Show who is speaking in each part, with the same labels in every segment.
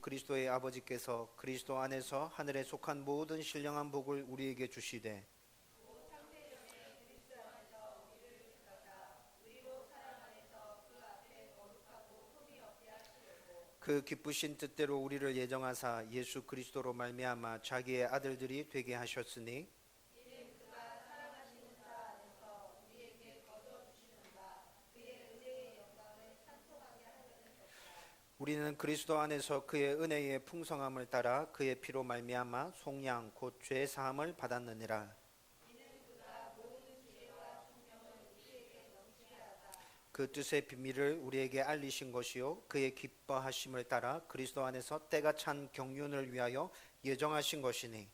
Speaker 1: 그리스도의 아버지께서 그리스도 안에서 하늘에 속한 모든 신령한 복을 우리에게 주시되 그 기쁘신 뜻대로 우리를 예정하사 예수 그리스도로 말미암아 자기의 아들들이 되게 하셨으니 우리는 그리스도 안에서 그의 은혜의 풍성함을 따라 그의 피로 말미암아 속량 곧 죄 사함을 받았느니라. 그 뜻의 비밀을 우리에게 알리신 것이요 그의 기뻐하심을 따라 그리스도 안에서 때가 찬 경륜을 위하여 예정하신 것이니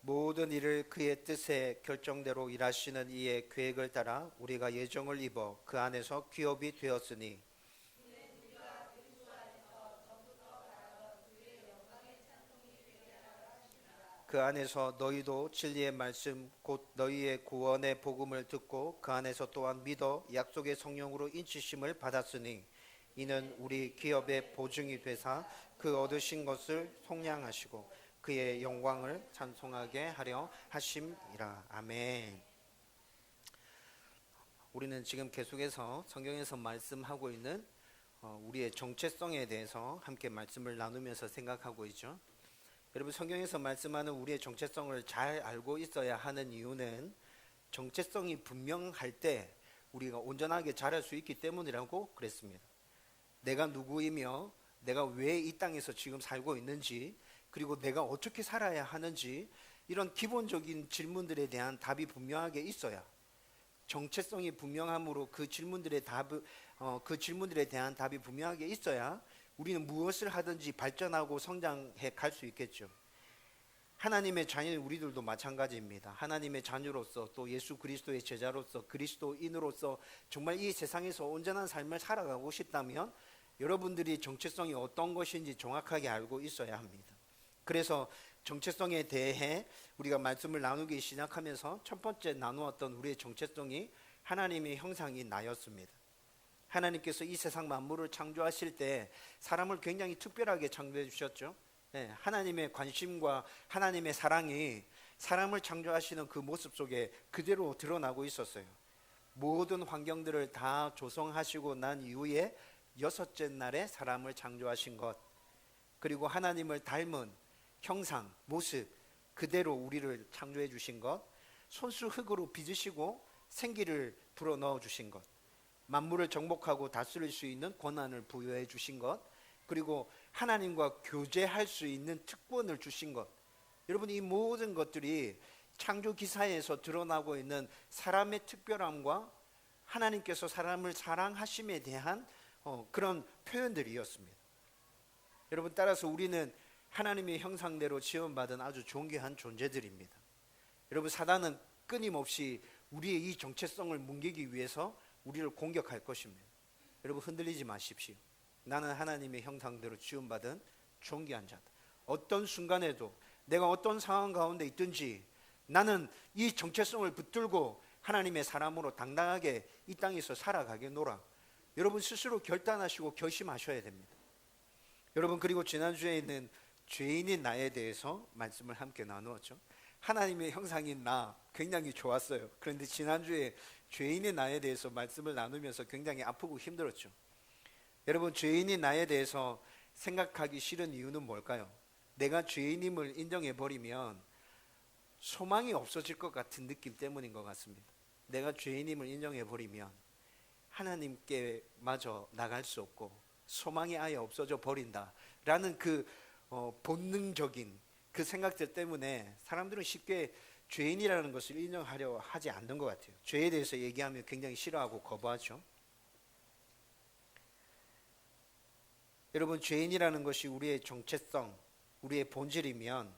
Speaker 1: 모든 일을 그의 뜻의 결정대로 일하시는 이의 계획을 따라 우리가 예정을 입어 그 안에서 기업이 되었으니 그 안에서 너희도 진리의 말씀 곧 너희의 구원의 복음을 듣고 그 안에서 또한 믿어 약속의 성령으로 인치심을 받았으니 이는 우리 기업의 보증이 되사 그 얻으신 것을 속량하시고 그의 영광을 찬송하게 하려 하심이라. 아멘. 우리는 지금 계속해서 성경에서 말씀하고 있는 우리의 정체성에 대해서 함께 말씀을 나누면서 생각하고 있죠. 여러분, 성경에서 말씀하는 우리의 정체성을 잘 알고 있어야 하는 이유는 정체성이 분명할 때 우리가 온전하게 자랄 수 있기 때문이라고 그랬습니다. 내가 누구이며 내가 왜 이 땅에서 지금 살고 있는지, 그리고 내가 어떻게 살아야 하는지, 이런 기본적인 질문들에 대한 답이 분명하게 있어야, 정체성이 분명함으로 그 질문들에 대한 답이 분명하게 있어야 우리는 무엇을 하든지 발전하고 성장해 갈 수 있겠죠. 하나님의 자녀인 우리들도 마찬가지입니다. 하나님의 자녀로서 또 예수 그리스도의 제자로서 그리스도인으로서 정말 이 세상에서 온전한 삶을 살아가고 싶다면 여러분들이 정체성이 어떤 것인지 정확하게 알고 있어야 합니다. 그래서 정체성에 대해 우리가 말씀을 나누기 시작하면서 첫 번째 나누었던 우리의 정체성이 하나님의 형상인 나였습니다. 하나님께서 이 세상 만물을 창조하실 때 사람을 굉장히 특별하게 창조해 주셨죠. 하나님의 관심과 하나님의 사랑이 사람을 창조하시는 그 모습 속에 그대로 드러나고 있었어요. 모든 환경들을 다 조성하시고 난 이후에 여섯째 날에 사람을 창조하신 것, 그리고 하나님을 닮은 형상, 모습 그대로 우리를 창조해 주신 것, 손수 흙으로 빚으시고 생기를 불어넣어 주신 것, 만물을 정복하고 다스릴 수 있는 권한을 부여해 주신 것, 그리고 하나님과 교제할 수 있는 특권을 주신 것. 여러분, 이 모든 것들이 창조 기사에서 드러나고 있는 사람의 특별함과 하나님께서 사람을 사랑하심에 대한 그런 표현들이었습니다. 여러분, 따라서 우리는 하나님의 형상대로 지원받은 아주 존귀한 존재들입니다. 여러분, 사단은 끊임없이 우리의 이 정체성을 뭉개기 위해서 우리를 공격할 것입니다. 여러분, 흔들리지 마십시오. 나는 하나님의 형상대로 지원받은 존귀한 자다. 어떤 순간에도 내가 어떤 상황 가운데 있든지 나는 이 정체성을 붙들고 하나님의 사람으로 당당하게 이 땅에서 살아가겠노라. 여러분 스스로 결단하시고 결심하셔야 됩니다. 여러분, 그리고 지난주에는 죄인인 나에 대해서 말씀을 함께 나누었죠. 하나님의 형상인 나 굉장히 좋았어요. 그런데 지난주에 죄인의 나에 대해서 말씀을 나누면서 굉장히 아프고 힘들었죠. 여러분, 죄인인 나에 대해서 생각하기 싫은 이유는 뭘까요? 내가 죄인임을 인정해버리면 소망이 없어질 것 같은 느낌 때문인 것 같습니다. 내가 죄인임을 인정해버리면 하나님께 마저 나갈 수 없고 소망이 아예 없어져 버린다라는 그 본능적인 그 생각들 때문에 사람들은 쉽게 죄인이라는 것을 인정하려 하지 않는 것 같아요. 죄에 대해서 얘기하면 굉장히 싫어하고 거부하죠. 여러분, 죄인이라는 것이 우리의 정체성, 우리의 본질이면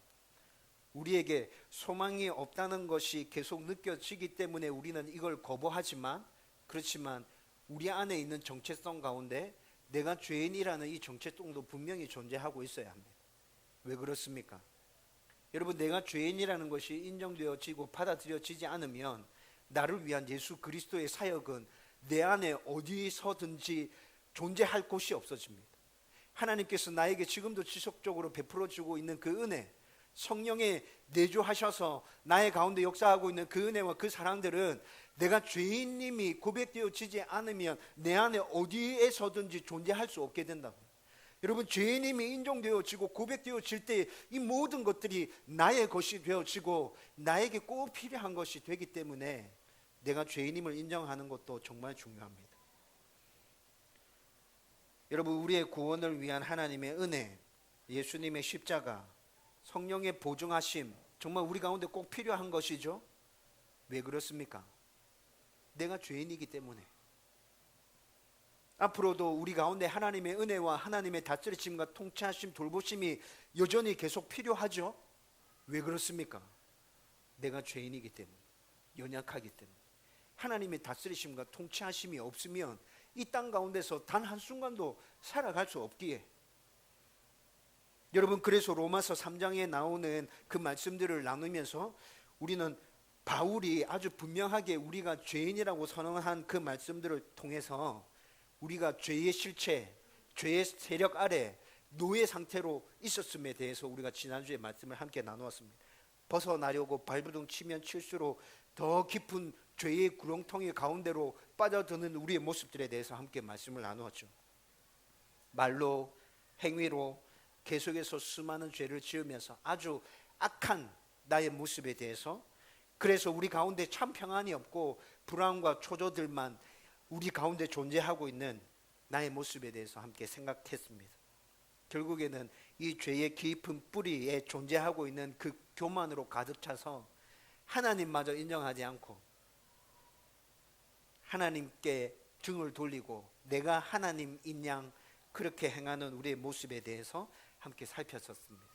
Speaker 1: 우리에게 소망이 없다는 것이 계속 느껴지기 때문에 우리는 이걸 거부하지만, 그렇지만 우리 안에 있는 정체성 가운데 내가 죄인이라는 이 정체성도 분명히 존재하고 있어야 합니다. 왜 그렇습니까? 여러분, 내가 죄인이라는 것이 인정되어지고 받아들여지지 않으면 나를 위한 예수 그리스도의 사역은 내 안에 어디서든지 존재할 곳이 없어집니다. 하나님께서 나에게 지금도 지속적으로 베풀어주고 있는 그 은혜, 성령에 내주하셔서 나의 가운데 역사하고 있는 그 은혜와 그 사랑들은 내가 죄인님이 고백되어지지 않으면 내 안에 어디에서든지 존재할 수 없게 된다. 여러분, 죄인님이 인정되어지고 고백되어질 때 이 모든 것들이 나의 것이 되어지고 나에게 꼭 필요한 것이 되기 때문에 내가 죄인임을 인정하는 것도 정말 중요합니다. 여러분, 우리의 구원을 위한 하나님의 은혜, 예수님의 십자가, 성령의 보증하심, 정말 우리 가운데 꼭 필요한 것이죠. 왜 그렇습니까? 내가 죄인이기 때문에. 앞으로도 우리 가운데 하나님의 은혜와 하나님의 다스리심과 통치하심, 돌보심이 여전히 계속 필요하죠. 왜 그렇습니까? 내가 죄인이기 때문에, 연약하기 때문에. 하나님의 다스리심과 통치하심이 없으면 이 땅 가운데서 단 한순간도 살아갈 수 없기에, 여러분, 그래서 로마서 3장에 나오는 그 말씀들을 나누면서 우리는 바울이 아주 분명하게 우리가 죄인이라고 선언한 그 말씀들을 통해서 우리가 죄의 실체, 죄의 세력 아래 노예 상태로 있었음에 대해서 우리가 지난주에 말씀을 함께 나누었습니다. 벗어나려고 발버둥 치면 칠수록 더 깊은 죄의 구렁텅이 가운데로 빠져드는 우리의 모습들에 대해서 함께 말씀을 나누었죠. 말로, 행위로 계속해서 수많은 죄를 지으면서 아주 악한 나의 모습에 대해서, 그래서 우리 가운데 참 평안이 없고 불안과 초조들만 우리 가운데 존재하고 있는 나의 모습에 대해서 함께 생각했습니다. 결국에는 이 죄의 깊은 뿌리에 존재하고 있는 그 교만으로 가득 차서 하나님마저 인정하지 않고 하나님께 등을 돌리고 내가 하나님인 양 그렇게 행하는 우리의 모습에 대해서 함께 살폈었습니다.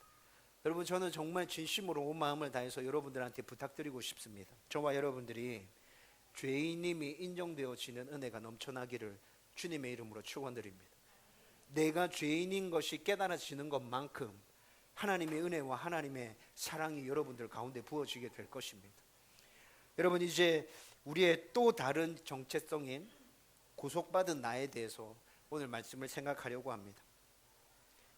Speaker 1: 여러분, 저는 정말 진심으로 온 마음을 다해서 여러분들한테 부탁드리고 싶습니다. 저와 여러분들이 죄인님이 인정되어지는 은혜가 넘쳐나기를 주님의 이름으로 축원드립니다. 내가 죄인인 것이 깨달아지는 것만큼 하나님의 은혜와 하나님의 사랑이 여러분들 가운데 부어지게 될 것입니다. 여러분, 이제 우리의 또 다른 정체성인 구속받은 나에 대해서 오늘 말씀을 생각하려고 합니다.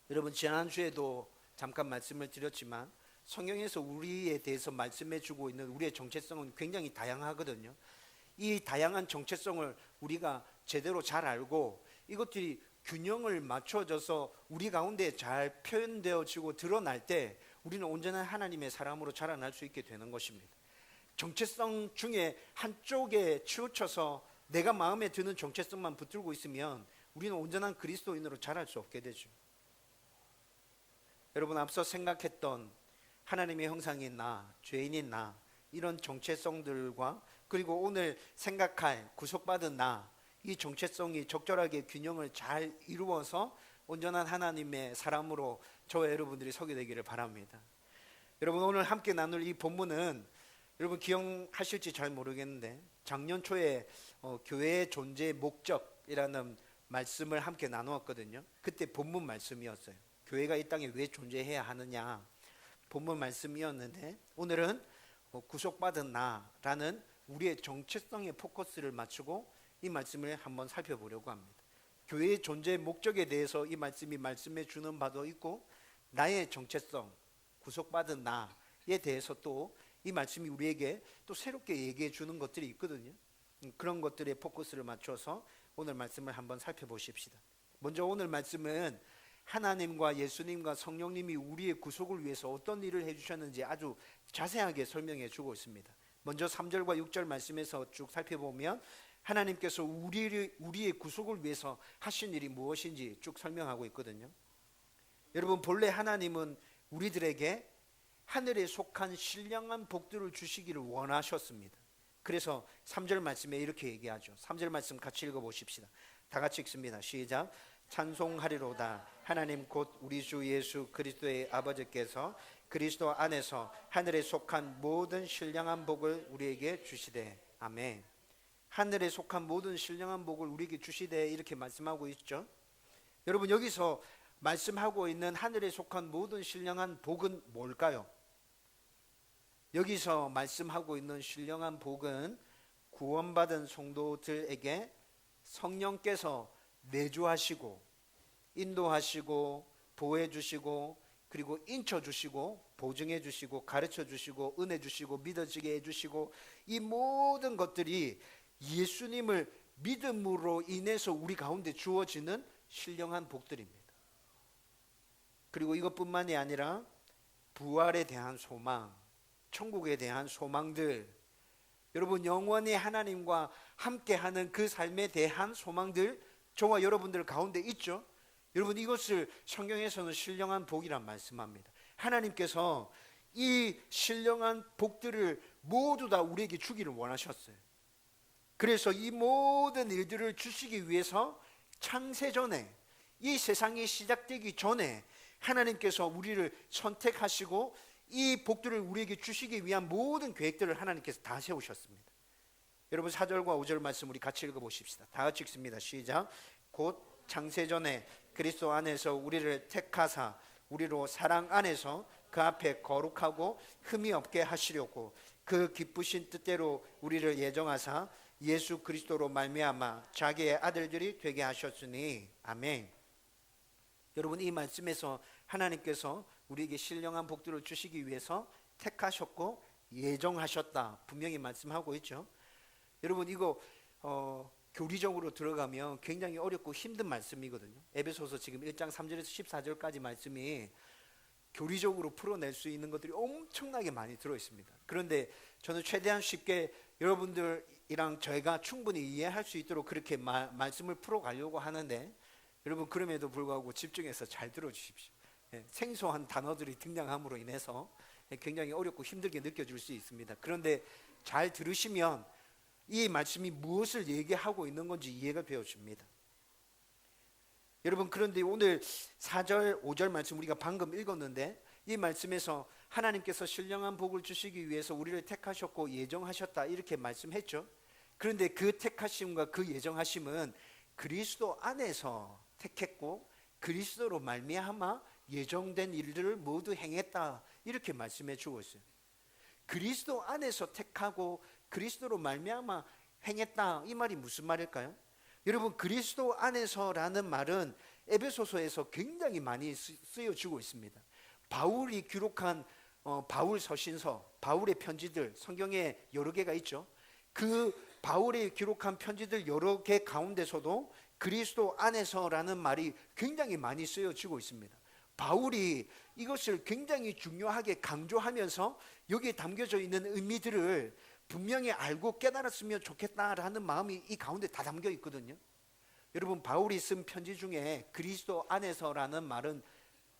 Speaker 1: 여러분, 지난주에도 잠깐 말씀을 드렸지만 성경에서 우리에 대해서 말씀해 주고 있는 우리의 정체성은 굉장히 다양하거든요. 이 다양한 정체성을 우리가 제대로 잘 알고 이것들이 균형을 맞춰져서 우리 가운데 잘 표현되어지고 드러날 때 우리는 온전한 하나님의 사람으로 자라날 수 있게 되는 것입니다. 정체성 중에 한쪽에 치우쳐서 내가 마음에 드는 정체성만 붙들고 있으면 우리는 온전한 그리스도인으로 자랄 수 없게 되죠. 여러분, 앞서 생각했던 하나님의 형상인 나, 죄인인 나, 이런 정체성들과 그리고 오늘 생각할 구속받은 나, 이 정체성이 적절하게 균형을 잘 이루어서 온전한 하나님의 사람으로 저와 여러분들이 서게 되기를 바랍니다. 여러분, 오늘 함께 나눌 이 본문은 여러분 기억하실지 잘 모르겠는데 작년 초에 교회의 존재의 목적이라는 말씀을 함께 나누었거든요. 그때 본문 말씀이었어요. 교회가 이 땅에 왜 존재해야 하느냐, 본문 말씀이었는데 오늘은 구속받은 나라는 우리의 정체성에 포커스를 맞추고 이 말씀을 한번 살펴보려고 합니다. 교회의 존재의 목적에 대해서 이 말씀이 말씀해 주는 바도 있고 나의 정체성, 구속받은 나에 대해서 또 이 말씀이 우리에게 또 새롭게 얘기해 주는 것들이 있거든요. 그런 것들에 포커스를 맞춰서 오늘 말씀을 한번 살펴보십시다. 먼저 오늘 말씀은 하나님과 예수님과 성령님이 우리의 구속을 위해서 어떤 일을 해주셨는지 아주 자세하게 설명해 주고 있습니다. 먼저 3절과 6절 말씀에서 쭉 살펴보면 하나님께서 우리의 구속을 위해서 하신 일이 무엇인지 쭉 설명하고 있거든요. 여러분, 본래 하나님은 우리들에게 하늘에 속한 신령한 복들을 주시기를 원하셨습니다. 그래서 3절 말씀에 이렇게 얘기하죠. 3절 말씀 같이 읽어보십시다. 다 같이 읽습니다. 시작. 찬송하리로다. 하나님 곧 우리 주 예수 그리스도의 아버지께서 그리스도 안에서 하늘에 속한 모든 신령한 복을 우리에게 주시되. 아멘. 하늘에 속한 모든 신령한 복을 우리에게 주시되 이렇게 말씀하고 있죠. 여러분, 여기서 말씀하고 있는 하늘에 속한 모든 신령한 복은 뭘까요? 여기서 말씀하고 있는 신령한 복은 구원받은 성도들에게 성령께서 내주하시고 인도하시고 보호해 주시고 그리고 인쳐 주시고 보증해 주시고 가르쳐 주시고 은혜 주시고 믿어지게 해 주시고 이 모든 것들이 예수님을 믿음으로 인해서 우리 가운데 주어지는 신령한 복들입니다. 그리고 이것뿐만이 아니라 부활에 대한 소망, 천국에 대한 소망들, 여러분 영원히 하나님과 함께하는 그 삶에 대한 소망들 저와 여러분들 가운데 있죠. 여러분 이것을 성경에서는 신령한 복이란 말씀합니다. 하나님께서 이 신령한 복들을 모두 다 우리에게 주기를 원하셨어요. 그래서 이 모든 일들을 주시기 위해서 창세전에, 이 세상이 시작되기 전에 하나님께서 우리를 선택하시고 이 복들을 우리에게 주시기 위한 모든 계획들을 하나님께서 다 세우셨습니다. 여러분 4절과 5절 말씀 우리 같이 읽어보십시다. 다 같이 읽습니다. 시작. 곧 창세전에 그리스도 안에서 우리를 택하사 우리로 사랑 안에서 그 앞에 거룩하고 흠이 없게 하시려고 그 기쁘신 뜻대로 우리를 예정하사 예수 그리스도로 말미암아 자기의 아들들이 되게 하셨으니 아멘. 여러분 이 말씀에서 하나님께서 우리에게 신령한 복들을 주시기 위해서 택하셨고 예정하셨다 분명히 말씀하고 있죠. 여러분 이거 교리적으로 들어가면 굉장히 어렵고 힘든 말씀이거든요. 에베소서 지금 1장 3절에서 14절까지 말씀이 교리적으로 풀어낼 수 있는 것들이 엄청나게 많이 들어있습니다. 그런데 저는 최대한 쉽게 여러분들이랑 저희가 충분히 이해할 수 있도록 그렇게 말씀을 풀어가려고 하는데 여러분 그럼에도 불구하고 집중해서 잘 들어주십시오. 생소한 단어들이 등장함으로 인해서 굉장히 어렵고 힘들게 느껴질 수 있습니다. 그런데 잘 들으시면 이 말씀이 무엇을 얘기하고 있는 건지 이해가 되어집니다. 여러분 그런데 오늘 4절 5절 말씀 우리가 방금 읽었는데 이 말씀에서 하나님께서 신령한 복을 주시기 위해서 우리를 택하셨고 예정하셨다 이렇게 말씀했죠. 그런데 그 택하심과 그 예정하심은 그리스도 안에서 택했고 그리스도로 말미암아 예정된 일들을 모두 행했다 이렇게 말씀해 주고 있어요. 그리스도 안에서 택하고 그리스도로 말미암아 행했다 이 말이 무슨 말일까요? 여러분 그리스도 안에서라는 말은 에베소서에서 굉장히 많이 쓰여지고 있습니다. 바울이 기록한 바울 서신서, 바울의 편지들 성경에 여러 개가 있죠. 그 바울이 기록한 편지들 여러 개 가운데서도 그리스도 안에서라는 말이 굉장히 많이 쓰여지고 있습니다. 바울이 이것을 굉장히 중요하게 강조하면서 여기에 담겨져 있는 의미들을 분명히 알고 깨달았으면 좋겠다라는 마음이 이 가운데 다 담겨 있거든요. 여러분 바울이 쓴 편지 중에 그리스도 안에서라는 말은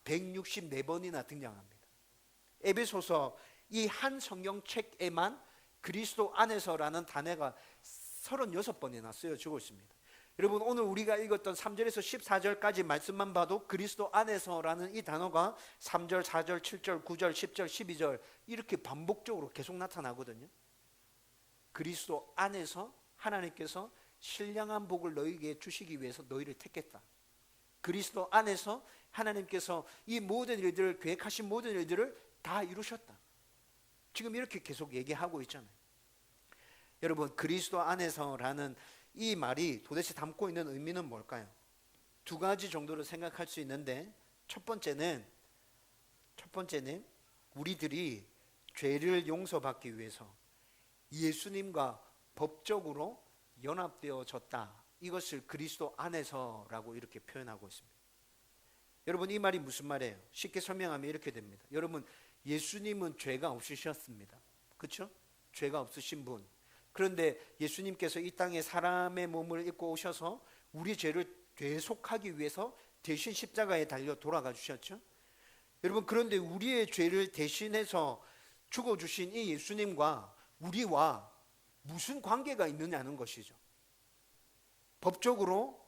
Speaker 1: 164번이나 등장합니다. 에베소서 이 한 성경책에만 그리스도 안에서라는 단어가 36번이나 쓰여지고 있습니다. 여러분 오늘 우리가 읽었던 3절에서 14절까지 말씀만 봐도 그리스도 안에서라는 이 단어가 3절, 4절, 7절, 9절, 10절, 12절 이렇게 반복적으로 계속 나타나거든요. 그리스도 안에서 하나님께서 신령한 복을 너희에게 주시기 위해서 너희를 택했다. 그리스도 안에서 하나님께서 이 모든 일들을 계획하신 모든 일들을 다 이루셨다. 지금 이렇게 계속 얘기하고 있잖아요. 여러분 그리스도 안에서라는 이 말이 도대체 담고 있는 의미는 뭘까요? 두 가지 정도로 생각할 수 있는데 첫 번째는 우리들이 죄를 용서받기 위해서 예수님과 법적으로 연합되어졌다. 이것을 그리스도 안에서라고 이렇게 표현하고 있습니다. 여러분 이 말이 무슨 말이에요? 쉽게 설명하면 이렇게 됩니다. 여러분 예수님은 죄가 없으셨습니다. 그렇죠? 죄가 없으신 분. 그런데 예수님께서 이 땅에 사람의 몸을 입고 오셔서 우리 죄를 대속하기 위해서 대신 십자가에 달려 돌아가 주셨죠. 여러분 그런데 우리의 죄를 대신해서 죽어주신 이 예수님과 우리와 무슨 관계가 있느냐는 것이죠. 법적으로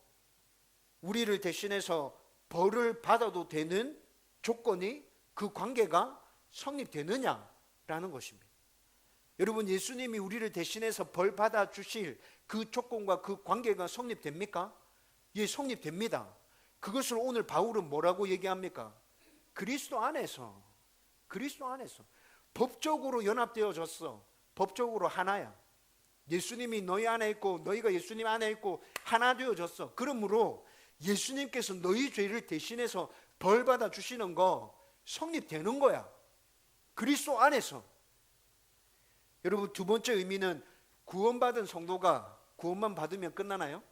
Speaker 1: 우리를 대신해서 벌을 받아도 되는 조건이 그 관계가 성립되느냐라는 것입니다. 여러분 예수님이 우리를 대신해서 벌 받아 주실 그 조건과 그 관계가 성립됩니까? 예, 성립됩니다. 그것을 오늘 바울은 뭐라고 얘기합니까? 그리스도 안에서 법적으로 연합되어졌어. 법적으로 하나야. 예수님이 너희 안에 있고 너희가 예수님 안에 있고 하나 되어졌어. 그러므로 예수님께서 너희 죄를 대신해서 벌 받아 주시는 거 성립되는 거야. 그리스도 안에서. 여러분, 두 번째 의미는 구원받은 성도가 구원만 받으면 끝나나요?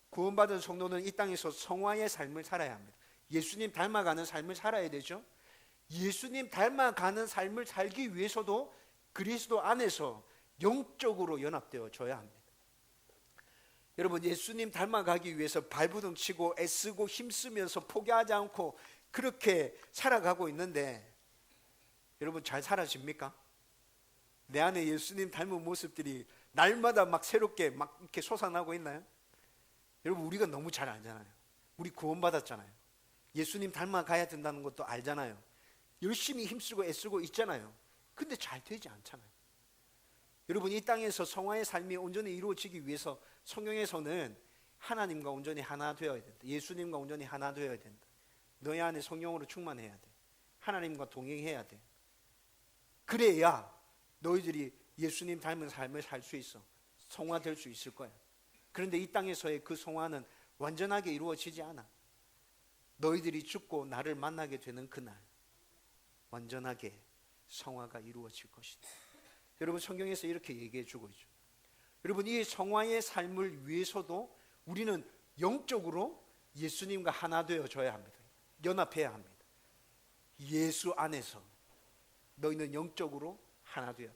Speaker 1: 구원받은 성도는 이 땅에서 성화의 삶을 살아야 합니다. 예수님 닮아가는 삶을 살아야 되죠. 예수님 닮아가는 삶을 살기 위해서도 그리스도 안에서 영적으로 연합되어져야 합니다. 여러분, 예수님 닮아가기 위해서 발부둥 치고 애쓰고 힘쓰면서 포기하지 않고 그렇게 살아가고 있는데 여러분, 잘 살아집니까? 내 안에 예수님 닮은 모습들이 날마다 막 새롭게 막 이렇게 솟아나고 있나요? 여러분, 우리가 너무 잘 알잖아요. 우리 구원받았잖아요. 예수님 닮아가야 된다는 것도 알잖아요. 열심히 힘쓰고 애쓰고 있잖아요. 근데 잘 되지 않잖아요. 여러분, 이 땅에서 성화의 삶이 온전히 이루어지기 위해서 성경에서는 하나님과 온전히 하나 되어야 된다. 예수님과 온전히 하나 되어야 된다. 너희 안에 성령으로 충만해야 돼. 하나님과 동행해야 돼. 그래야 너희들이 예수님 닮은 삶을 살 수 있어. 성화될 수 있을 거야. 그런데 이 땅에서의 그 성화는 완전하게 이루어지지 않아. 너희들이 죽고 나를 만나게 되는 그날 완전하게 성화가 이루어질 것이다. 여러분, 성경에서 이렇게 얘기해 주고 있죠. 여러분, 이 성화의 삶을 위해서도 우리는 영적으로 예수님과 하나 되어져야 합니다. 연합해야 합니다. 예수 안에서 너희는 영적으로 하나 되었다.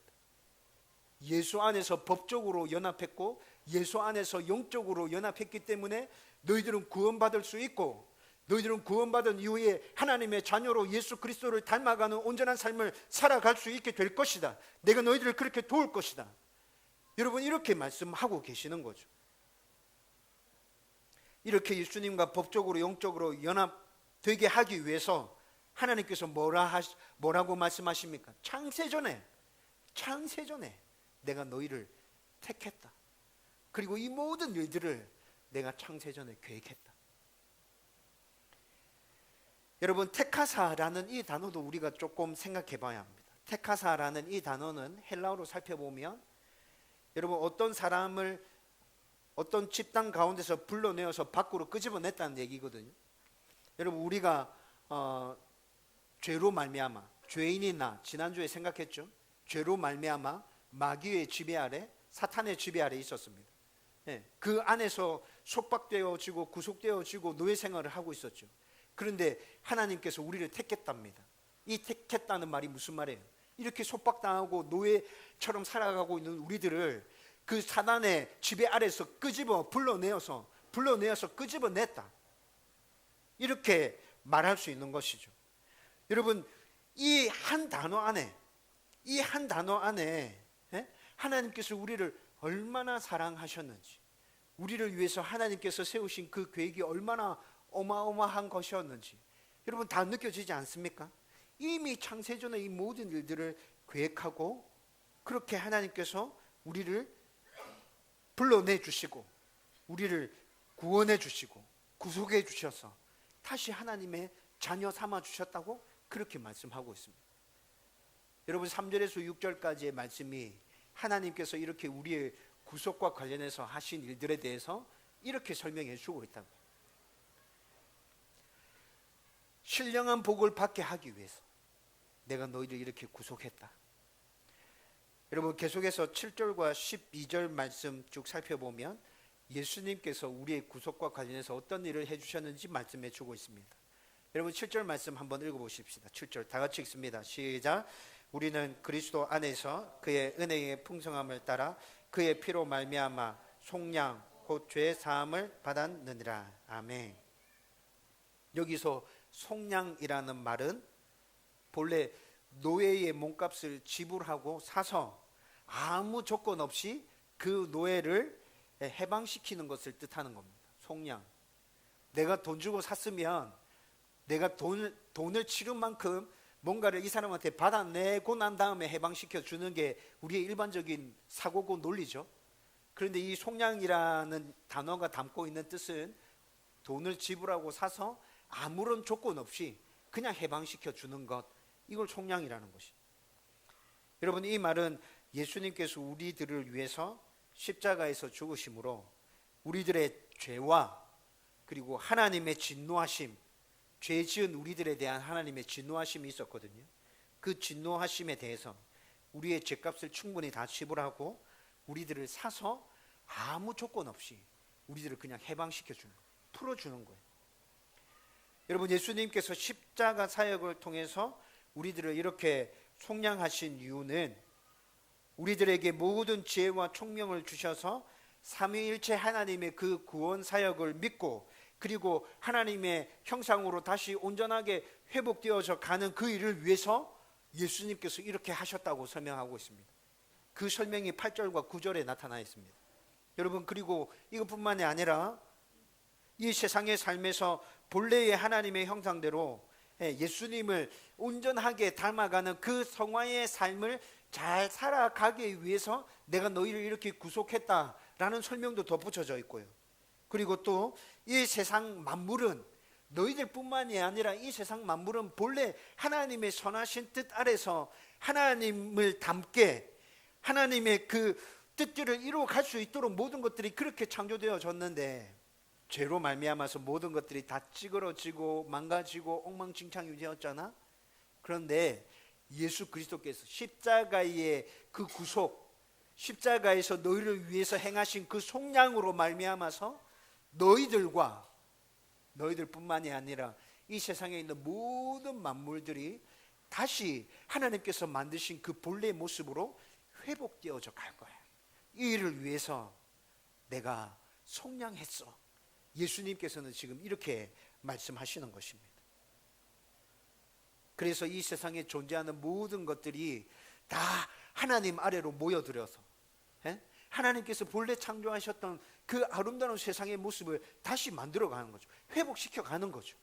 Speaker 1: 예수 안에서 법적으로 연합했고 예수 안에서 영적으로 연합했기 때문에 너희들은 구원받을 수 있고 너희들은 구원받은 이후에 하나님의 자녀로 예수 그리스도를 닮아가는 온전한 삶을 살아갈 수 있게 될 것이다. 내가 너희들을 그렇게 도울 것이다. 여러분, 이렇게 말씀하고 계시는 거죠. 이렇게 예수님과 법적으로 영적으로 연합되게 하기 위해서 하나님께서 뭐라고 말씀하십니까? 창세전에 내가 너희를 택했다. 그리고 이 모든 일들을 내가 창세전에 계획했다. 여러분, 택하사라는 이 단어도 우리가 조금 생각해 봐야 합니다. 택하사라는 이 단어는 헬라어로 살펴보면 여러분, 어떤 사람을 어떤 집단 가운데서 불러내어서 밖으로 끄집어냈다는 얘기거든요. 여러분, 우리가 죄로 말미암아, 죄인이 나 지난주에 생각했죠. 죄로 말미암아 마귀의 지배 아래, 사탄의 지배 아래 있었습니다. 그 안에서 속박되어지고 구속되어지고 노예 생활을 하고 있었죠. 그런데 하나님께서 우리를 택했답니다. 이 택했다는 말이 무슨 말이에요? 이렇게 속박당하고 노예처럼 살아가고 있는 우리들을 그 사단의 지배 아래에서 불러내어서 끄집어냈다. 이렇게 말할 수 있는 것이죠. 여러분, 이 한 단어 안에 하나님께서 우리를 얼마나 사랑하셨는지, 우리를 위해서 하나님께서 세우신 그 계획이 얼마나 어마어마한 것이었는지 여러분 다 느껴지지 않습니까? 이미 창세전에 이 모든 일들을 계획하고 그렇게 하나님께서 우리를 불러내 주시고 우리를 구원해 주시고 구속해 주셔서 다시 하나님의 자녀 삼아 주셨다고 그렇게 말씀하고 있습니다. 여러분, 3절에서 6절까지의 말씀이 하나님께서 이렇게 우리의 구속과 관련해서 하신 일들에 대해서 이렇게 설명해 주고 있다고. 신령한 복을 받게 하기 위해서 내가 너희를 이렇게 구속했다. 여러분, 계속해서 7절과 12절 말씀 쭉 살펴보면 예수님께서 우리의 구속과 관련해서 어떤 일을 해주셨는지 말씀해 주고 있습니다. 여러분, 7절 말씀 한번 읽어보십시다. 7절 다 같이 읽습니다. 시작. 우리는 그리스도 안에서 그의 은혜의 풍성함을 따라 그의 피로 말미암아 속량 곧 죄 사함을 받았느니라. 아멘. 여기서 속량이라는 말은 본래 노예의 몸값을 지불하고 사서 아무 조건 없이 그 노예를 해방시키는 것을 뜻하는 겁니다. 속량. 내가 돈 주고 샀으면 내가 돈을 치른 만큼 뭔가를 이 사람한테 받아내고 난 다음에 해방시켜 주는 게 우리의 일반적인 사고고 논리죠. 그런데 이 속량이라는 단어가 담고 있는 뜻은 돈을 지불하고 사서 아무런 조건 없이 그냥 해방시켜 주는 것, 이걸 속량이라는 것이. 여러분, 이 말은 예수님께서 우리들을 위해서 십자가에서 죽으심으로 우리들의 죄와 그리고 하나님의 진노하심, 죄 지은 우리들에 대한 하나님의 진노하심이 있었거든요. 그 진노하심에 대해서 우리의 죄값을 충분히 다 지불하고 우리들을 사서 아무 조건 없이 우리들을 그냥 해방시켜주는 거예요. 풀어주는 거예요. 여러분, 예수님께서 십자가 사역을 통해서 우리들을 이렇게 속량하신 이유는 우리들에게 모든 지혜와 총명을 주셔서 삼위일체 하나님의 그 구원 사역을 믿고 그리고 하나님의 형상으로 다시 온전하게 회복되어져 가는 그 일을 위해서 예수님께서 이렇게 하셨다고 설명하고 있습니다. 그 설명이 8절과 9절에 나타나 있습니다. 여러분, 그리고 이것뿐만이 아니라 이 세상의 삶에서 본래의 하나님의 형상대로 예수님을 온전하게 닮아가는 그 성화의 삶을 잘 살아가기 위해서 내가 너희를 이렇게 구속했다라는 설명도 덧붙여져 있고요. 그리고 또 이 세상 만물은 너희들 뿐만이 아니라 이 세상 만물은 본래 하나님의 선하신 뜻 아래서 하나님을 닮게 하나님의 그 뜻들을 이루어갈 수 있도록 모든 것들이 그렇게 창조되어졌는데 죄로 말미암아서 모든 것들이 다 찌그러지고 망가지고 엉망진창이 되었잖아. 그런데 예수 그리스도께서 십자가의 그 구속, 십자가에서 너희를 위해서 행하신 그 속량으로 말미암아서 너희들뿐만이 아니라 이 세상에 있는 모든 만물들이 다시 하나님께서 만드신 그 본래의 모습으로 회복되어져 갈 거야. 이 일을 위해서 내가 속량했어. 예수님께서는 지금 이렇게 말씀하시는 것입니다. 그래서 이 세상에 존재하는 모든 것들이 다 하나님 아래로 모여들어서 하나님께서 본래 창조하셨던 그 아름다운 세상의 모습을 다시 만들어가는 거죠. 회복시켜가는 거죠.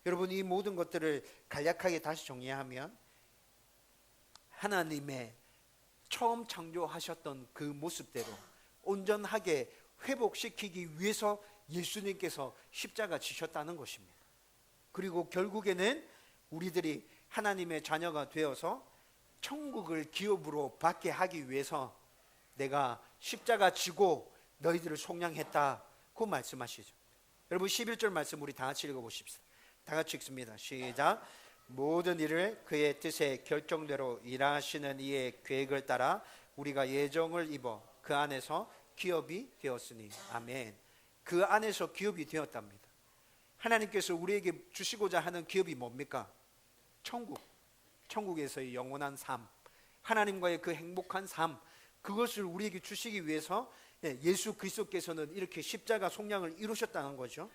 Speaker 1: 여러분, 이 모든 것들을 간략하게 다시 정리하면 하나님의 처음 창조하셨던 그 모습대로 온전하게 회복시키기 위해서 예수님께서 십자가 지셨다는 것입니다. 그리고 결국에는 우리들이 하나님의 자녀가 되어서 천국을 기업으로 받게 하기 위해서 내가 십자가 지고 너희들을 속량했다고 말씀하시죠. 여러분, 11절 말씀 우리 다 같이 읽어보십시다. 다 같이 읽습니다. 시작. 모든 일을 그의 뜻에 결정대로 일하시는 이의 계획을 따라 우리가 예정을 입어 그 안에서 기업이 되었으니. 아멘. 그 안에서 기업이 되었답니다. 하나님께서 우리에게 주시고자 하는 기업이 뭡니까? 천국에서의 영원한 삶, 하나님과의 그 행복한 삶, 그것을 우리에게 주시기 위해서 예수 그리스도께서는 이렇게 십자가 속량을 이루셨다는 거죠.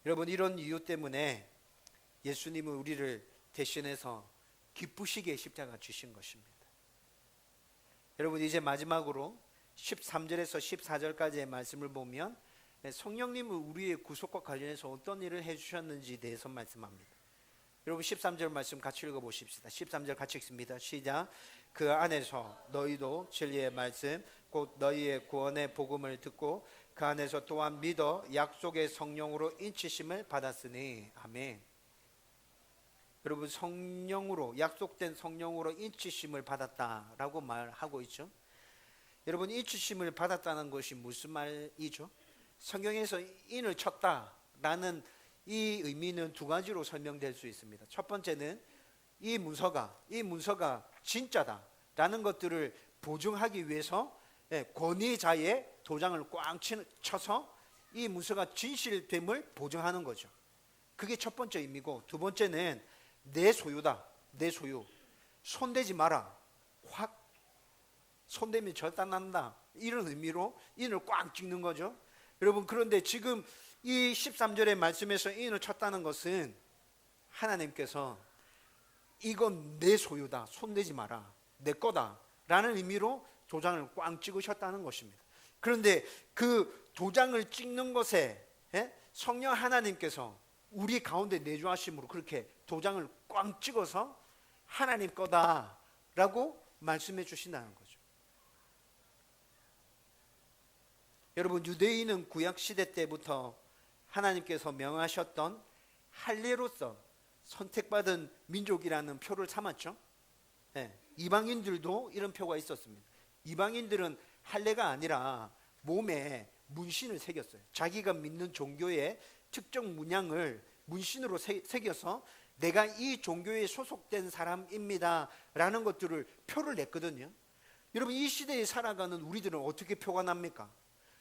Speaker 1: 여러분, 이런 이유 때문에 예수님은 우리를 대신해서 기쁘시게 십자가 주신 것입니다. 여러분, 이제 마지막으로 13절에서 14절까지의 말씀을 보면 성령님은 우리의 구속과 관련해서 어떤 일을 해주셨는지에 대해서 말씀합니다. 여러분, 13절 말씀 같이 읽어보십시다. 13절 같이 읽습니다. 시작. 그 안에서 너희도 진리의 말씀 곧 너희의 구원의 복음을 듣고 그 안에서 또한 믿어 약속의 성령으로 인치심을 받았으니. 아멘. 여러분, 성령으로, 약속된 성령으로 인치심을 받았다라고 말하고 있죠. 여러분, 인치심을 받았다는 것이 무슨 말이죠? 성경에서 인을 쳤다라는 이 의미는 두 가지로 설명될 수 있습니다. 첫 번째는 이 문서가 진짜다라는 것들을 보증하기 위해서 권위자의 도장을 꽝 쳐서 이 문서가 진실됨을 보증하는 거죠. 그게 첫 번째 의미고, 두 번째는 내 소유다, 내 소유. 손대지 마라. 확 손대면 절단난다. 이런 의미로 인을 꽝 찍는 거죠. 여러분, 그런데 지금 이 13절의 말씀에서 인을 쳤다는 것은 하나님께서 이건 내 소유다, 손대지 마라, 내 거다 라는 의미로 도장을 꽝 찍으셨다는 것입니다. 그런데 그 도장을 찍는 것에 성령 하나님께서 우리 가운데 내주하심으로 그렇게 도장을 꽝 찍어서 하나님 거다라고 말씀해 주신다는 거죠. 여러분, 유대인은 구약시대 때부터 하나님께서 명하셨던 할례로서 선택받은 민족이라는 표를 삼았죠. 이방인들도 이런 표가 있었습니다. 이방인들은 할례가 아니라 몸에 문신을 새겼어요. 자기가 믿는 종교의 특정 문양을 문신으로 새겨서 내가 이 종교에 소속된 사람입니다 라는 것들을 표를 냈거든요. 여러분, 이 시대에 살아가는 우리들은 어떻게 표가 납니까?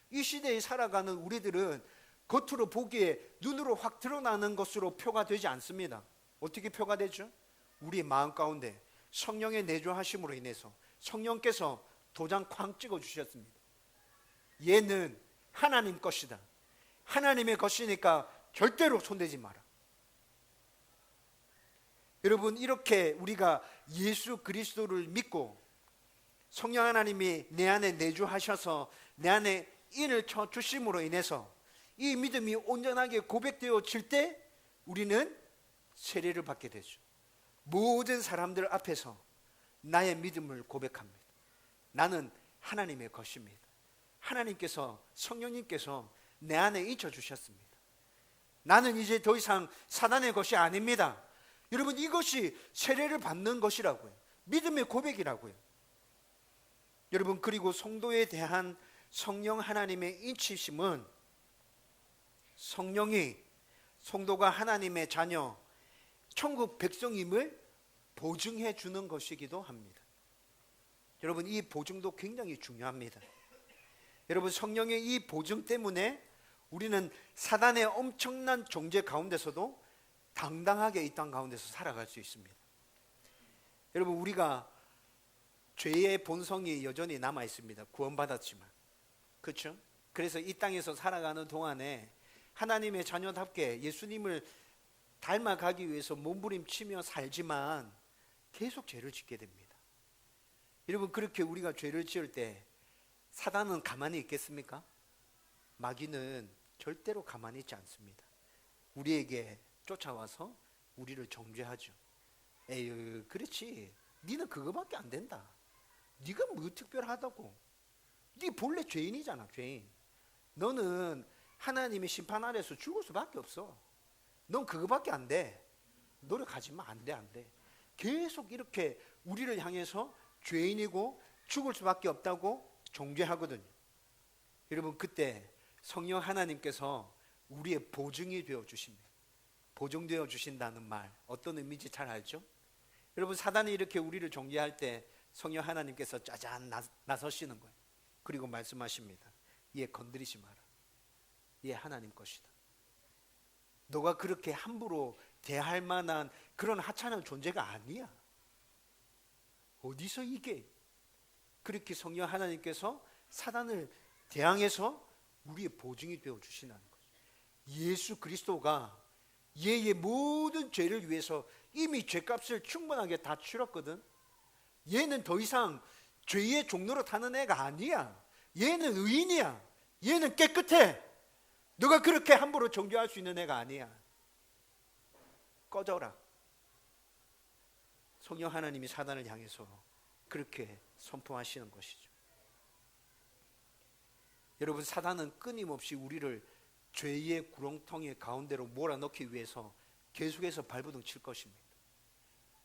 Speaker 1: 이 시대에 살아가는 우리들은 겉으로 보기에 눈으로 확 드러나는 것으로 표가 되지 않습니다. 어떻게 표가 되죠? 우리의 마음 가운데 성령의 내주하심으로 인해서 성령께서 도장 쾅 찍어 주셨습니다. 얘는 하나님 것이다. 하나님의 것이니까 절대로 손대지 마라. 여러분, 이렇게 우리가 예수 그리스도를 믿고 성령 하나님이 내 안에 내주하셔서 내 안에 인을 쳐 주심으로 인해서 이 믿음이 온전하게 고백되어질 때 우리는 세례를 받게 되죠. 모든 사람들 앞에서 나의 믿음을 고백합니다. 나는 하나님의 것입니다. 하나님께서, 성령님께서 내 안에 인쳐 주셨습니다. 나는 이제 더 이상 사단의 것이 아닙니다. 여러분, 이것이 세례를 받는 것이라고요. 믿음의 고백이라고요. 여러분, 그리고 성도에 대한 성령 하나님의 인치심은 성령이 성도가 하나님의 자녀, 천국 백성임을 보증해 주는 것이기도 합니다. 여러분, 이 보증도 굉장히 중요합니다. 여러분, 성령의 이 보증 때문에 우리는 사단의 엄청난 정죄 가운데서도 당당하게 이 땅 가운데서 살아갈 수 있습니다. 여러분, 우리가 죄의 본성이 여전히 남아 있습니다. 구원받았지만, 그렇죠? 그래서 이 땅에서 살아가는 동안에 하나님의 자녀답게 예수님을 닮아가기 위해서 몸부림치며 살지만 계속 죄를 짓게 됩니다. 여러분, 그렇게 우리가 죄를 지을 때 사단은 가만히 있겠습니까? 마귀는 절대로 가만히 있지 않습니다. 우리에게 쫓아와서 우리를 정죄하죠. 에휴, 그렇지, 니는 그거밖에 안 된다. 네가 뭐 특별하다고. 네 본래 죄인이잖아, 죄인. 너는 하나님의 심판 아래서 죽을 수밖에 없어. 넌 그거밖에 안 돼. 노력하지만 안 돼, 안 돼. 계속 이렇게 우리를 향해서 죄인이고 죽을 수밖에 없다고 정죄하거든요. 여러분, 그때 성령 하나님께서 우리의 보증이 되어 주십니다. 보증되어 주신다는 말 어떤 의미인지 잘 알죠? 여러분, 사단이 이렇게 우리를 정죄할 때 성령 하나님께서 짜잔 나서시는 거예요. 그리고 말씀하십니다. 얘 건드리지 마라. 얘 하나님 것이다. 너가 그렇게 함부로 대할 만한 그런 하찮은 존재가 아니야. 어디서 이게? 그렇게 성령 하나님께서 사단을 대항해서 우리의 보증이 되어 주시는 거죠. 예수 그리스도가 얘의 모든 죄를 위해서 이미 죄값을 충분하게 다 치렀거든. 얘는 더 이상 죄의 종로로 타는 애가 아니야. 얘는 의인이야. 얘는 깨끗해. 너가 그렇게 함부로 정죄할 수 있는 애가 아니야. 꺼져라. 성령 하나님이 사단을 향해서 그렇게 선포하시는 것이죠. 여러분, 사단은 끊임없이 우리를 죄의 구렁텅이 가운데로 몰아넣기 위해서 계속해서 발버둥 칠 것입니다.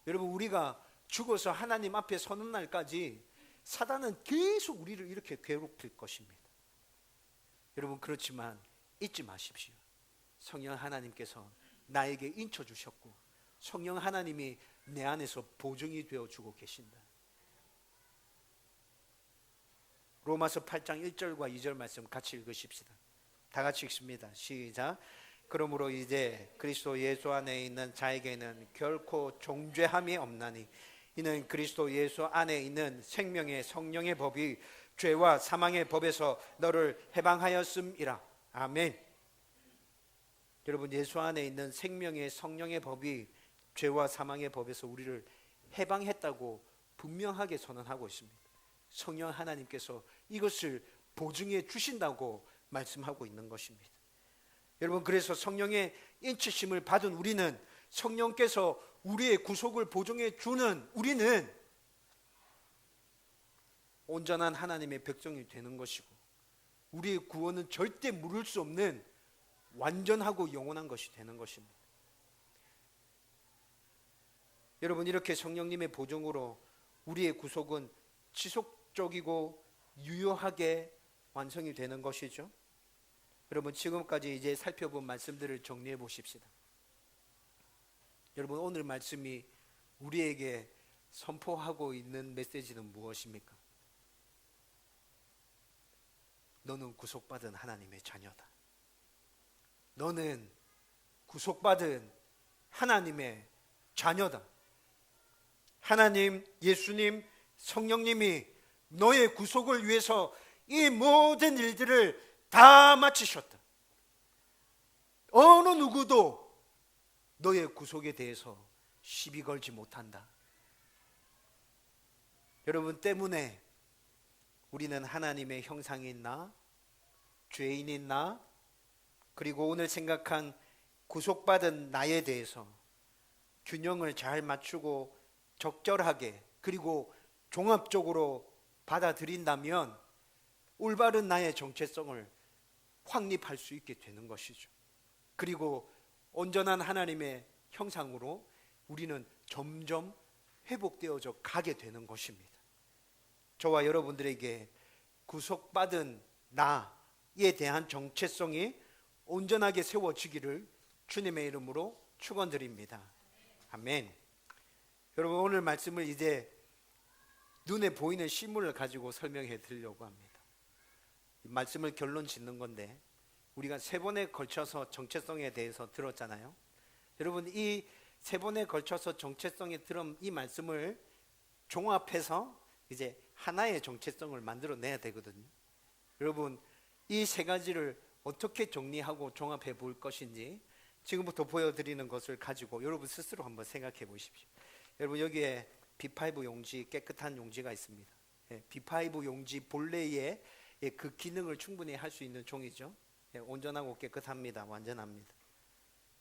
Speaker 1: 여러분, 우리가 죽어서 하나님 앞에 서는 날까지 사단은 계속 우리를 이렇게 괴롭힐 것입니다. 여러분, 그렇지만 잊지 마십시오. 성령 하나님께서 나에게 인쳐 주셨고 성령 하나님이 내 안에서 보증이 되어 주고 계신다. 로마서 8장 1절과 2절 말씀 같이 읽으십시다. 다 같이 읽습니다. 시작. 그러므로 이제 그리스도 예수 안에 있는 자에게는 결코 정죄함이 없나니 이는 그리스도 예수 안에 있는 생명의 성령의 법이 죄와 사망의 법에서 너를 해방하였음이라. 아멘. 여러분, 예수 안에 있는 생명의 성령의 법이 죄와 사망의 법에서 우리를 해방했다고 분명하게 선언하고 있습니다. 성령 하나님께서 이것을 보증해 주신다고 말씀하고 있는 것입니다. 여러분, 그래서 성령의 인치심을 받은 우리는, 성령께서 우리의 구속을 보증해 주는 우리는 온전한 하나님의 백성이 되는 것이고, 우리의 구원은 절대 물을 수 없는 완전하고 영원한 것이 되는 것입니다. 여러분, 이렇게 성령님의 보증으로 우리의 구속은 법적이고 유효하게 완성이 되는 것이죠. 여러분, 지금까지 이제 살펴본 말씀들을 정리해 보십시다. 여러분, 오늘 말씀이 우리에게 선포하고 있는 메시지는 무엇입니까? 너는 구속받은 하나님의 자녀다. 너는 구속받은 하나님의 자녀다. 하나님, 예수님, 성령님이 너의 구속을 위해서 이 모든 일들을 다 마치셨다. 어느 누구도 너의 구속에 대해서 시비 걸지 못한다. 여러분 때문에 우리는 하나님의 형상인 나, 죄인인 나, 그리고 오늘 생각한 구속받은 나에 대해서 균형을 잘 맞추고 적절하게 그리고 종합적으로 받아들인다면 올바른 나의 정체성을 확립할 수 있게 되는 것이죠. 그리고 온전한 하나님의 형상으로 우리는 점점 회복되어져 가게 되는 것입니다. 저와 여러분들에게 구속받은 나에 대한 정체성이 온전하게 세워지기를 주님의 이름으로 축원드립니다. 아멘. 여러분, 오늘 말씀을 이제 눈에 보이는 실물을 가지고 설명해 드리려고 합니다. 말씀을 결론 짓는 건데 우리가 3번에 걸쳐서 정체성에 대해서 들었잖아요. 여러분, 이 3번에 걸쳐서 정체성에 들은 이 말씀을 종합해서 이제 하나의 정체성을 만들어내야 되거든요. 여러분, 이 3가지를 어떻게 정리하고 종합해 볼 것인지 지금부터 보여드리는 것을 가지고 여러분 스스로 한번 생각해 보십시오. 여러분, 여기에 B5 용지, 깨끗한 용지가 있습니다. B5 용지 본래의 그 기능을 충분히 할 수 있는 종이죠. 온전하고 깨끗합니다. 완전합니다.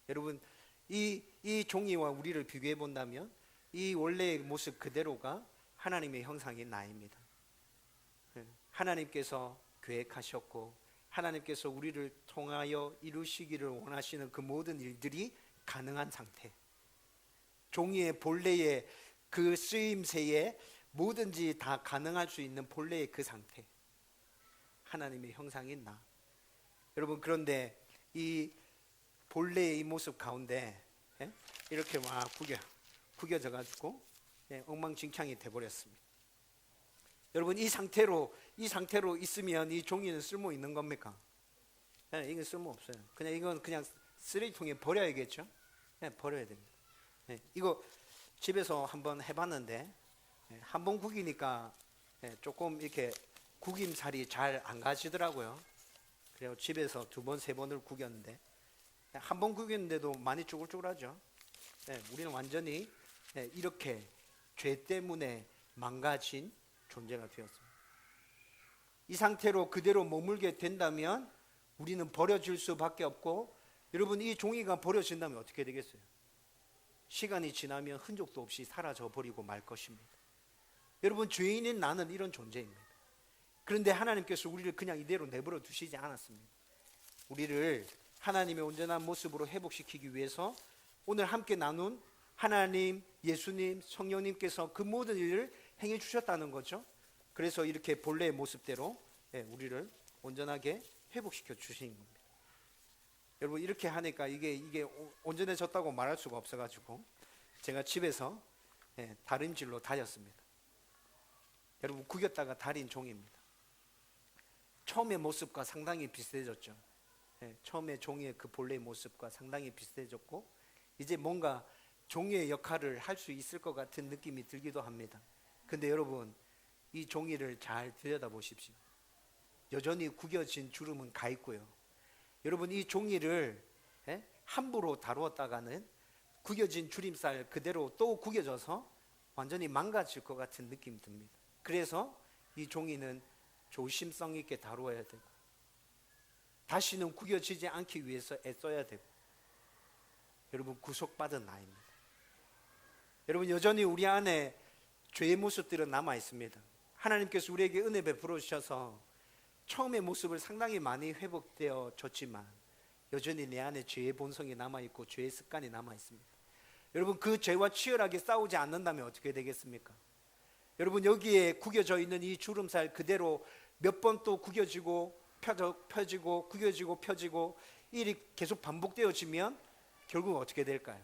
Speaker 1: 여러분, 이 종이와 우리를 비교해 본다면 이 원래의 모습 그대로가 하나님의 형상인 나입니다. 하나님께서 계획하셨고 하나님께서 우리를 통하여 이루시기를 원하시는 그 모든 일들이 가능한 상태, 종이의 본래의 그 쓰임새에 뭐든지 다 가능할 수 있는 본래의 그 상태, 하나님의 형상인 나. 여러분, 그런데 이 본래의 이 모습 가운데 이렇게 막 구겨져 가지고 엉망진창이 돼버렸습니다. 여러분, 이 상태로 있으면 이 종이는 쓸모 있는 겁니까? 이건 쓸모 없어요. 이건 그냥 쓰레기통에 버려야겠죠. 버려야 됩니다. 이거 집에서 한번 해봤는데 한 번 구기니까 조금 이렇게 구김살이 잘 안 가시더라고요. 그래서 집에서 2번, 3번을 구겼는데 한 번 구겼는데도 많이 쭈글쭈글하죠. 우리는 완전히 이렇게 죄 때문에 망가진 존재가 되었습니다. 이 상태로 그대로 머물게 된다면 우리는 버려질 수밖에 없고, 여러분, 이 종이가 버려진다면 어떻게 되겠어요? 시간이 지나면 흔적도 없이 사라져 버리고 말 것입니다. 여러분, 죄인인 나는 이런 존재입니다. 그런데 하나님께서 우리를 그냥 이대로 내버려 두시지 않았습니다. 우리를 하나님의 온전한 모습으로 회복시키기 위해서 오늘 함께 나눈 하나님, 예수님, 성령님께서 그 모든 일을 행해 주셨다는 거죠. 그래서 이렇게 본래의 모습대로 우리를 온전하게 회복시켜 주신 겁니다. 여러분, 이렇게 하니까 이게 온전해졌다고 말할 수가 없어가지고 제가 집에서 다림질로 다렸습니다. 여러분, 구겼다가 다린 종입니다. 처음의 모습과 상당히 비슷해졌죠. 처음에 종이의 그 본래의 모습과 상당히 비슷해졌고 이제 뭔가 종이의 역할을 할 수 있을 것 같은 느낌이 들기도 합니다. 근데 여러분, 이 종이를 잘 들여다보십시오. 여전히 구겨진 주름은 가 있고요. 여러분, 이 종이를 함부로 다루었다가는 구겨진 주름살 그대로 또 구겨져서 완전히 망가질 것 같은 느낌이 듭니다. 그래서 이 종이는 조심성 있게 다루어야 되고 다시는 구겨지지 않기 위해서 애써야 되고, 여러분, 구속받은 나입니다. 여러분, 여전히 우리 안에 죄의 모습들은 남아 있습니다. 하나님께서 우리에게 은혜 베풀어 주셔서 처음의 모습을 상당히 많이 회복되어졌지만 여전히 내 안에 죄의 본성이 남아있고 죄의 습관이 남아있습니다. 여러분, 그 죄와 치열하게 싸우지 않는다면 어떻게 되겠습니까? 여러분, 여기에 구겨져 있는 이 주름살 그대로 몇 번 또 구겨지고 펴지고 구겨지고 펴지고 일이 계속 반복되어지면 결국 어떻게 될까요?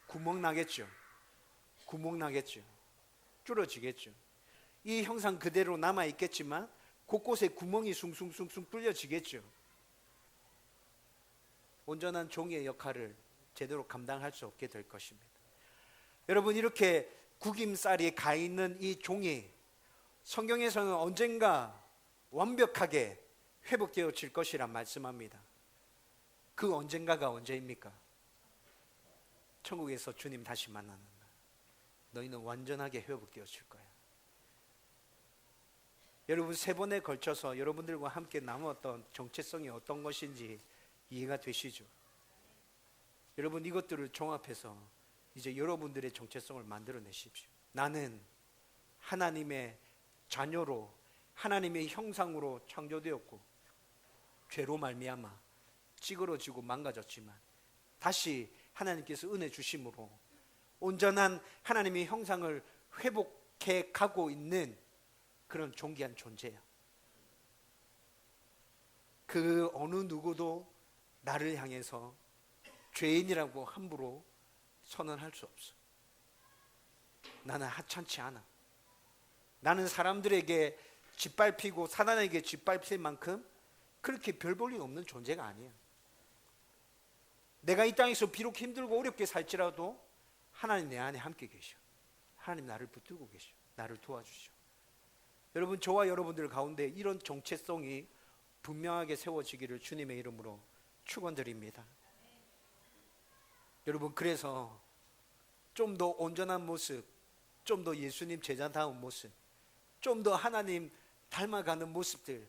Speaker 1: 구멍 나겠죠. 구멍 나겠죠. 줄어지겠죠. 이 형상 그대로 남아 있겠지만 곳곳에 구멍이 숭숭숭숭 뚫려지겠죠. 온전한 종의 역할을 제대로 감당할 수 없게 될 것입니다. 여러분, 이렇게 구김살이 가 있는 이 종이 성경에서는 언젠가 완벽하게 회복되어질 것이라 말씀합니다. 그 언젠가가 언제입니까? 천국에서 주님 다시 만나는 날. 너희는 완전하게 회복되어질 거야. 여러분, 3번에 걸쳐서 여러분들과 함께 나누었던 정체성이 어떤 것인지 이해가 되시죠? 여러분, 이것들을 종합해서 이제 여러분들의 정체성을 만들어내십시오. 나는 하나님의 자녀로 하나님의 형상으로 창조되었고 죄로 말미암아 찌그러지고 망가졌지만 다시 하나님께서 은혜 주심으로 온전한 하나님의 형상을 회복해 가고 있는 그런 존귀한 존재야. 그 어느 누구도 나를 향해서 죄인이라고 함부로 선언할 수 없어. 나는 하찮지 않아. 나는 사람들에게 짓밟히고 사단에게 짓밟힐 만큼 그렇게 별 볼 일 없는 존재가 아니야. 내가 이 땅에서 비록 힘들고 어렵게 살지라도 하나님 내 안에 함께 계셔. 하나님 나를 붙들고 계셔. 나를 도와주셔. 여러분, 저와 여러분들 가운데 이런 정체성이 분명하게 세워지기를 주님의 이름으로 축원드립니다. 여러분, 그래서 좀 더 온전한 모습, 좀 더 예수님 제자다운 모습, 좀 더 하나님 닮아가는 모습들,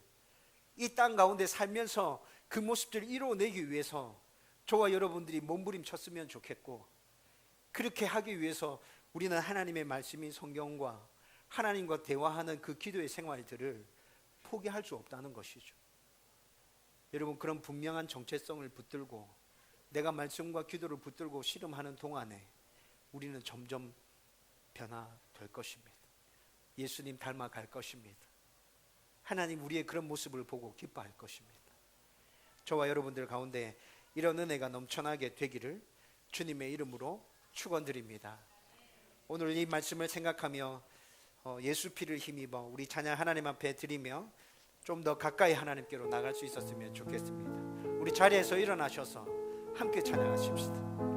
Speaker 1: 이 땅 가운데 살면서 그 모습들을 이루어내기 위해서 저와 여러분들이 몸부림쳤으면 좋겠고, 그렇게 하기 위해서 우리는 하나님의 말씀인 성경과 하나님과 대화하는 그 기도의 생활들을 포기할 수 없다는 것이죠. 여러분, 그런 분명한 정체성을 붙들고 내가 말씀과 기도를 붙들고 씨름하는 동안에 우리는 점점 변화될 것입니다. 예수님 닮아갈 것입니다. 하나님 우리의 그런 모습을 보고 기뻐할 것입니다. 저와 여러분들 가운데 이런 은혜가 넘쳐나게 되기를 주님의 이름으로 축원드립니다. 오늘 이 말씀을 생각하며 예수 피를 힘입어 우리 찬양 하나님 앞에 드리며 좀 더 가까이 하나님께로 나갈 수 있었으면 좋겠습니다. 우리 자리에서 일어나셔서 함께 찬양하십시다.